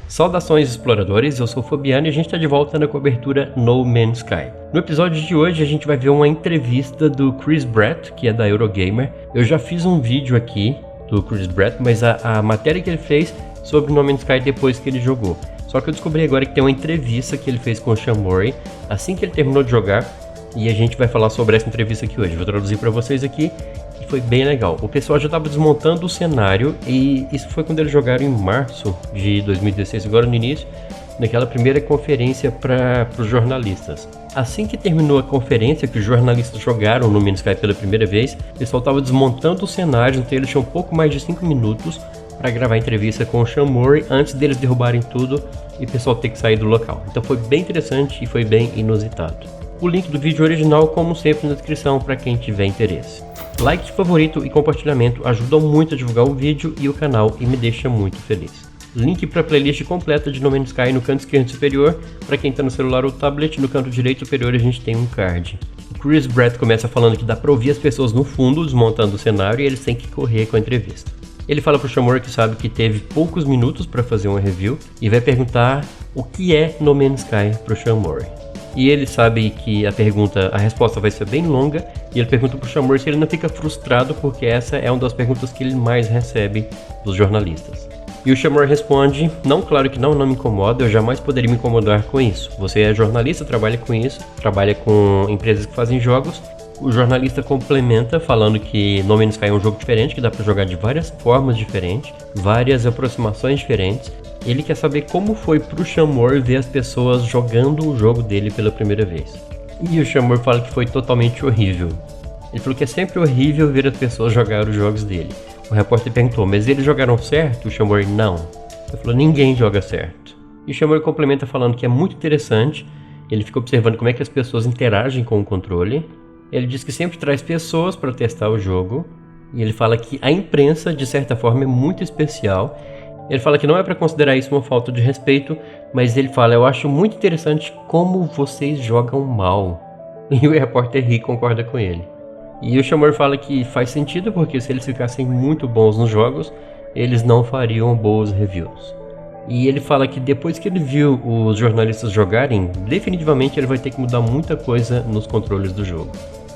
Saudações exploradores, eu sou o Fabiano e a gente está de volta na cobertura No Man's Sky. No episódio de hoje a gente vai ver uma entrevista do Chris Bratt, que é da Eurogamer. Eu já fiz um vídeo aqui do Chris Bratt, mas a matéria que ele fez sobre No Man's Sky depois que ele jogou. Só que eu descobri agora que tem uma entrevista que ele fez com o Sean Murray assim que ele terminou de jogar, e a gente vai falar sobre essa entrevista aqui hoje. Vou traduzir para vocês aqui. Foi bem legal. O pessoal já estava desmontando o cenário e isso foi quando eles jogaram em março de 2016, agora no início, naquela primeira conferência para os jornalistas. Assim que terminou a conferência, que os jornalistas jogaram no Man's Sky pela primeira vez, o pessoal estava desmontando o cenário, então eles tinham um pouco mais de 5 minutos para gravar a entrevista com o Sean Murray antes deles derrubarem tudo e o pessoal ter que sair do local. Então foi bem interessante e foi bem inusitado. O link do vídeo original, como sempre, na descrição para quem tiver interesse. Like, favorito e compartilhamento ajudam muito a divulgar o vídeo e o canal e me deixa muito feliz. Link para a playlist completa de No Man's Sky no canto esquerdo superior, para quem está no celular ou tablet. No canto direito superior a gente tem um card. O Chris Bratt começa falando que dá para ouvir as pessoas no fundo desmontando o cenário e eles têm que correr com a entrevista. Ele fala pro Sean Murray que sabe que teve poucos minutos para fazer uma review e vai perguntar o que é No Man's Sky pro Sean Murray. E ele sabe que a resposta vai ser bem longa, e ele pergunta pro Sean Murray se ele não fica frustrado, porque essa é uma das perguntas que ele mais recebe dos jornalistas. E o Sean Murray responde: não, claro que não me incomoda, eu jamais poderia me incomodar com isso. Você é jornalista, trabalha com isso, trabalha com empresas que fazem jogos. O jornalista complementa falando que No Man's Sky é um jogo diferente, que dá para jogar de várias formas diferentes, várias aproximações diferentes. Ele quer saber como foi pro Sean Murray ver as pessoas jogando o jogo dele pela primeira vez. E o Sean Murray fala que foi totalmente horrível. Ele falou que é sempre horrível ver as pessoas jogar os jogos dele. O repórter perguntou: mas eles jogaram certo? O Sean Murray: não. Ele falou: ninguém joga certo. E o Sean Murray complementa falando que é muito interessante. Ele fica observando como é que as pessoas interagem com o controle. Ele diz que sempre traz pessoas para testar o jogo. E ele fala que a imprensa, de certa forma, é muito especial. Ele fala que não é para considerar isso uma falta de respeito, mas ele fala: eu acho muito interessante como vocês jogam mal. E o repórter ri e concorda com ele. E o Sean Murray fala que faz sentido, porque se eles ficassem muito bons nos jogos, eles não fariam boas reviews. E ele fala que depois que ele viu os jornalistas jogarem, definitivamente ele vai ter que mudar muita coisa nos controles do jogo.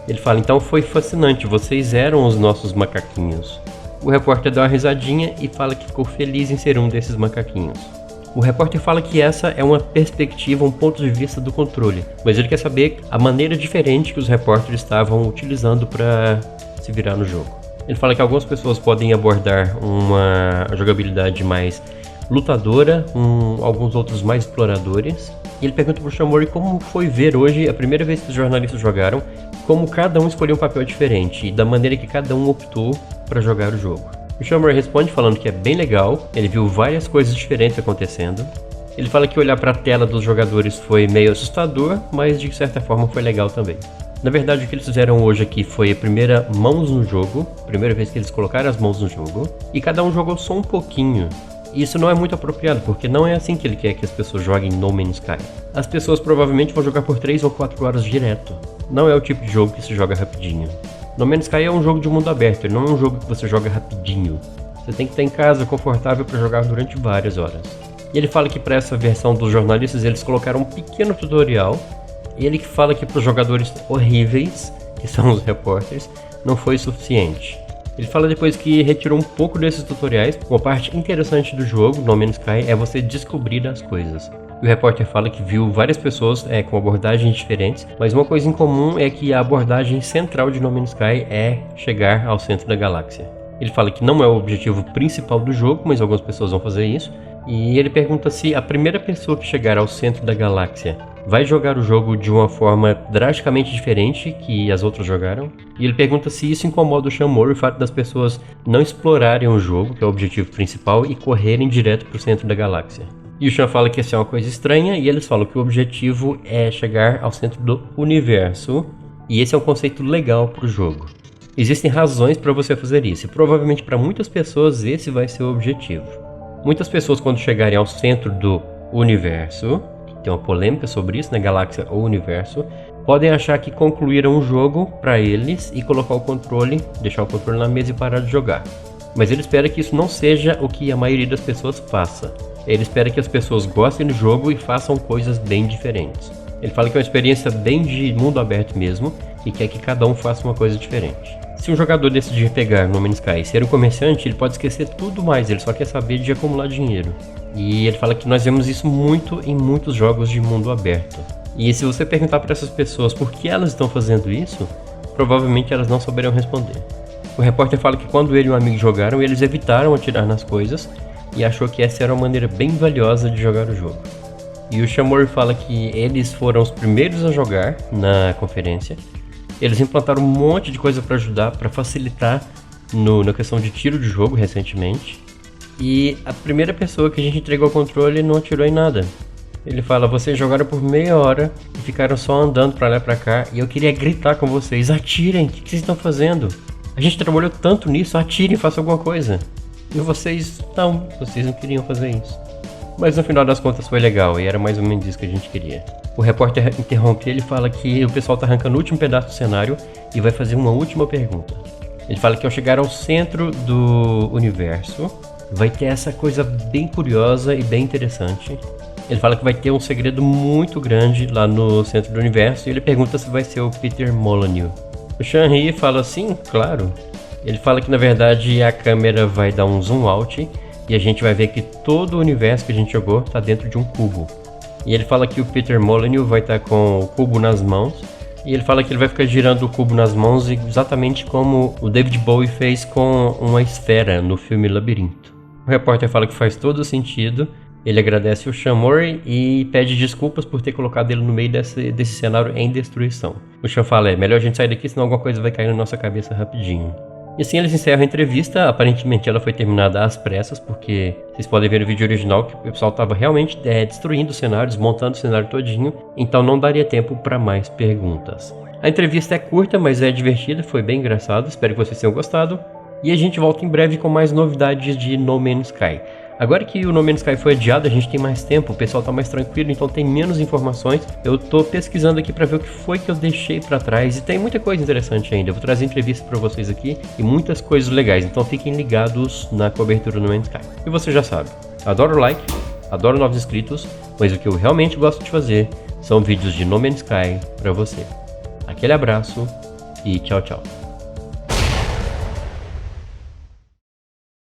Ele fala: então foi fascinante, vocês eram os nossos macaquinhos. O repórter dá uma risadinha e fala que ficou feliz em ser um desses macaquinhos. O repórter fala que essa é uma perspectiva, um ponto de vista do controle, mas ele quer saber a maneira diferente que os repórteres estavam utilizando para se virar no jogo. Ele fala que algumas pessoas podem abordar uma jogabilidade mais lutadora, alguns outros mais exploradores. E ele pergunta pro Sean Murray como foi ver hoje, a primeira vez que os jornalistas jogaram, como cada um escolheu um papel diferente e da maneira que cada um optou para jogar o jogo. O Sean Murray responde falando que é bem legal, ele viu várias coisas diferentes acontecendo. Ele fala que olhar para a tela dos jogadores foi meio assustador, mas de certa forma foi legal também. Na verdade, o que eles fizeram hoje aqui foi a primeira mãos no jogo, primeira vez que eles colocaram as mãos no jogo, e cada um jogou só um pouquinho. E isso não é muito apropriado, porque não é assim que ele quer que as pessoas joguem No Man's Sky. As pessoas provavelmente vão jogar por 3 ou 4 horas direto. Não é o tipo de jogo que se joga rapidinho. No Man's Sky é um jogo de mundo aberto, ele não é um jogo que você joga rapidinho. Você tem que estar em casa, confortável para jogar durante várias horas. E ele fala que para essa versão dos jornalistas eles colocaram um pequeno tutorial. E ele fala que para os jogadores horríveis, que são os repórteres, não foi suficiente. Ele fala depois que retirou um pouco desses tutoriais. Uma parte interessante do jogo, No Man's Sky, é você descobrir as coisas. O repórter fala que viu várias pessoas com abordagens diferentes, mas uma coisa em comum é que a abordagem central de No Man's Sky é chegar ao centro da galáxia. Ele fala que não é o objetivo principal do jogo, mas algumas pessoas vão fazer isso. E ele pergunta se a primeira pessoa que chegar ao centro da galáxia vai jogar o jogo de uma forma drasticamente diferente que as outras jogaram. E ele pergunta se isso incomoda o Sean Murray, o fato das pessoas não explorarem o jogo, que é o objetivo principal, e correrem direto para o centro da galáxia. E o Sean fala que essa é uma coisa estranha, e eles falam que o objetivo é chegar ao centro do universo, e esse é um conceito legal para o jogo. Existem razões para você fazer isso, e provavelmente para muitas pessoas esse vai ser o objetivo. Muitas pessoas, quando chegarem ao centro do universo, tem uma polêmica sobre isso, na galáxia ou universo, podem achar que concluíram o jogo para eles e colocar o controle, deixar o controle na mesa e parar de jogar. Mas ele espera que isso não seja o que a maioria das pessoas faça. Ele espera que as pessoas gostem do jogo e façam coisas bem diferentes. Ele fala que é uma experiência bem de mundo aberto mesmo e quer que cada um faça uma coisa diferente. Se um jogador decidir pegar No Man's Sky e ser um comerciante, ele pode esquecer tudo mais, ele só quer saber de acumular dinheiro. E ele fala que nós vemos isso muito em muitos jogos de mundo aberto. E se você perguntar para essas pessoas por que elas estão fazendo isso, provavelmente elas não saberão responder. O repórter fala que quando ele e um amigo jogaram, eles evitaram atirar nas coisas e achou que essa era uma maneira bem valiosa de jogar o jogo. E o Shamori fala que eles foram os primeiros a jogar na conferência. Eles implantaram um monte de coisa para ajudar, para facilitar na questão de tiro de jogo recentemente. E a primeira pessoa que a gente entregou o controle não atirou em nada. Ele fala, vocês jogaram por meia hora e ficaram só andando pra lá e pra cá e eu queria gritar com vocês, atirem, o que vocês estão fazendo? A gente trabalhou tanto nisso, atirem, façam alguma coisa. E vocês não queriam fazer isso. Mas no final das contas foi legal e era mais ou menos isso que a gente queria. O repórter interrompe ele e fala que o pessoal tá arrancando o último pedaço do cenário e vai fazer uma última pergunta. Ele fala que ao chegar ao centro do universo, vai ter essa coisa bem curiosa e bem interessante. Ele fala que vai ter um segredo muito grande lá no centro do universo e ele pergunta se vai ser o Peter Molyneux. O Shan-Hee fala assim, claro. Ele fala que na verdade a câmera vai dar um zoom out e a gente vai ver que todo o universo que a gente jogou está dentro de um cubo. E ele fala que o Peter Molyneux vai estar com o cubo nas mãos e ele fala que ele vai ficar girando o cubo nas mãos exatamente como o David Bowie fez com uma esfera no filme Labirinto. O repórter fala que faz todo sentido. Ele agradece o Shamori e pede desculpas por ter colocado ele no meio desse cenário em destruição. O Shan fala, é melhor a gente sair daqui, senão alguma coisa vai cair na nossa cabeça rapidinho. E assim eles encerram a entrevista, aparentemente ela foi terminada às pressas, porque vocês podem ver no vídeo original que o pessoal estava realmente destruindo o cenário, desmontando o cenário todinho, então não daria tempo para mais perguntas. A entrevista é curta, mas é divertida, foi bem engraçado, espero que vocês tenham gostado. E a gente volta em breve com mais novidades de No Man's Sky. Agora que o No Man's Sky foi adiado, a gente tem mais tempo, o pessoal tá mais tranquilo, então tem menos informações. Eu tô pesquisando aqui pra ver o que foi que eu deixei pra trás e tem muita coisa interessante ainda. Eu vou trazer entrevistas pra vocês aqui e muitas coisas legais, então fiquem ligados na cobertura do No Man's Sky. E você já sabe, adoro like, adoro novos inscritos, mas o que eu realmente gosto de fazer são vídeos de No Man's Sky pra você. Aquele abraço e tchau, tchau.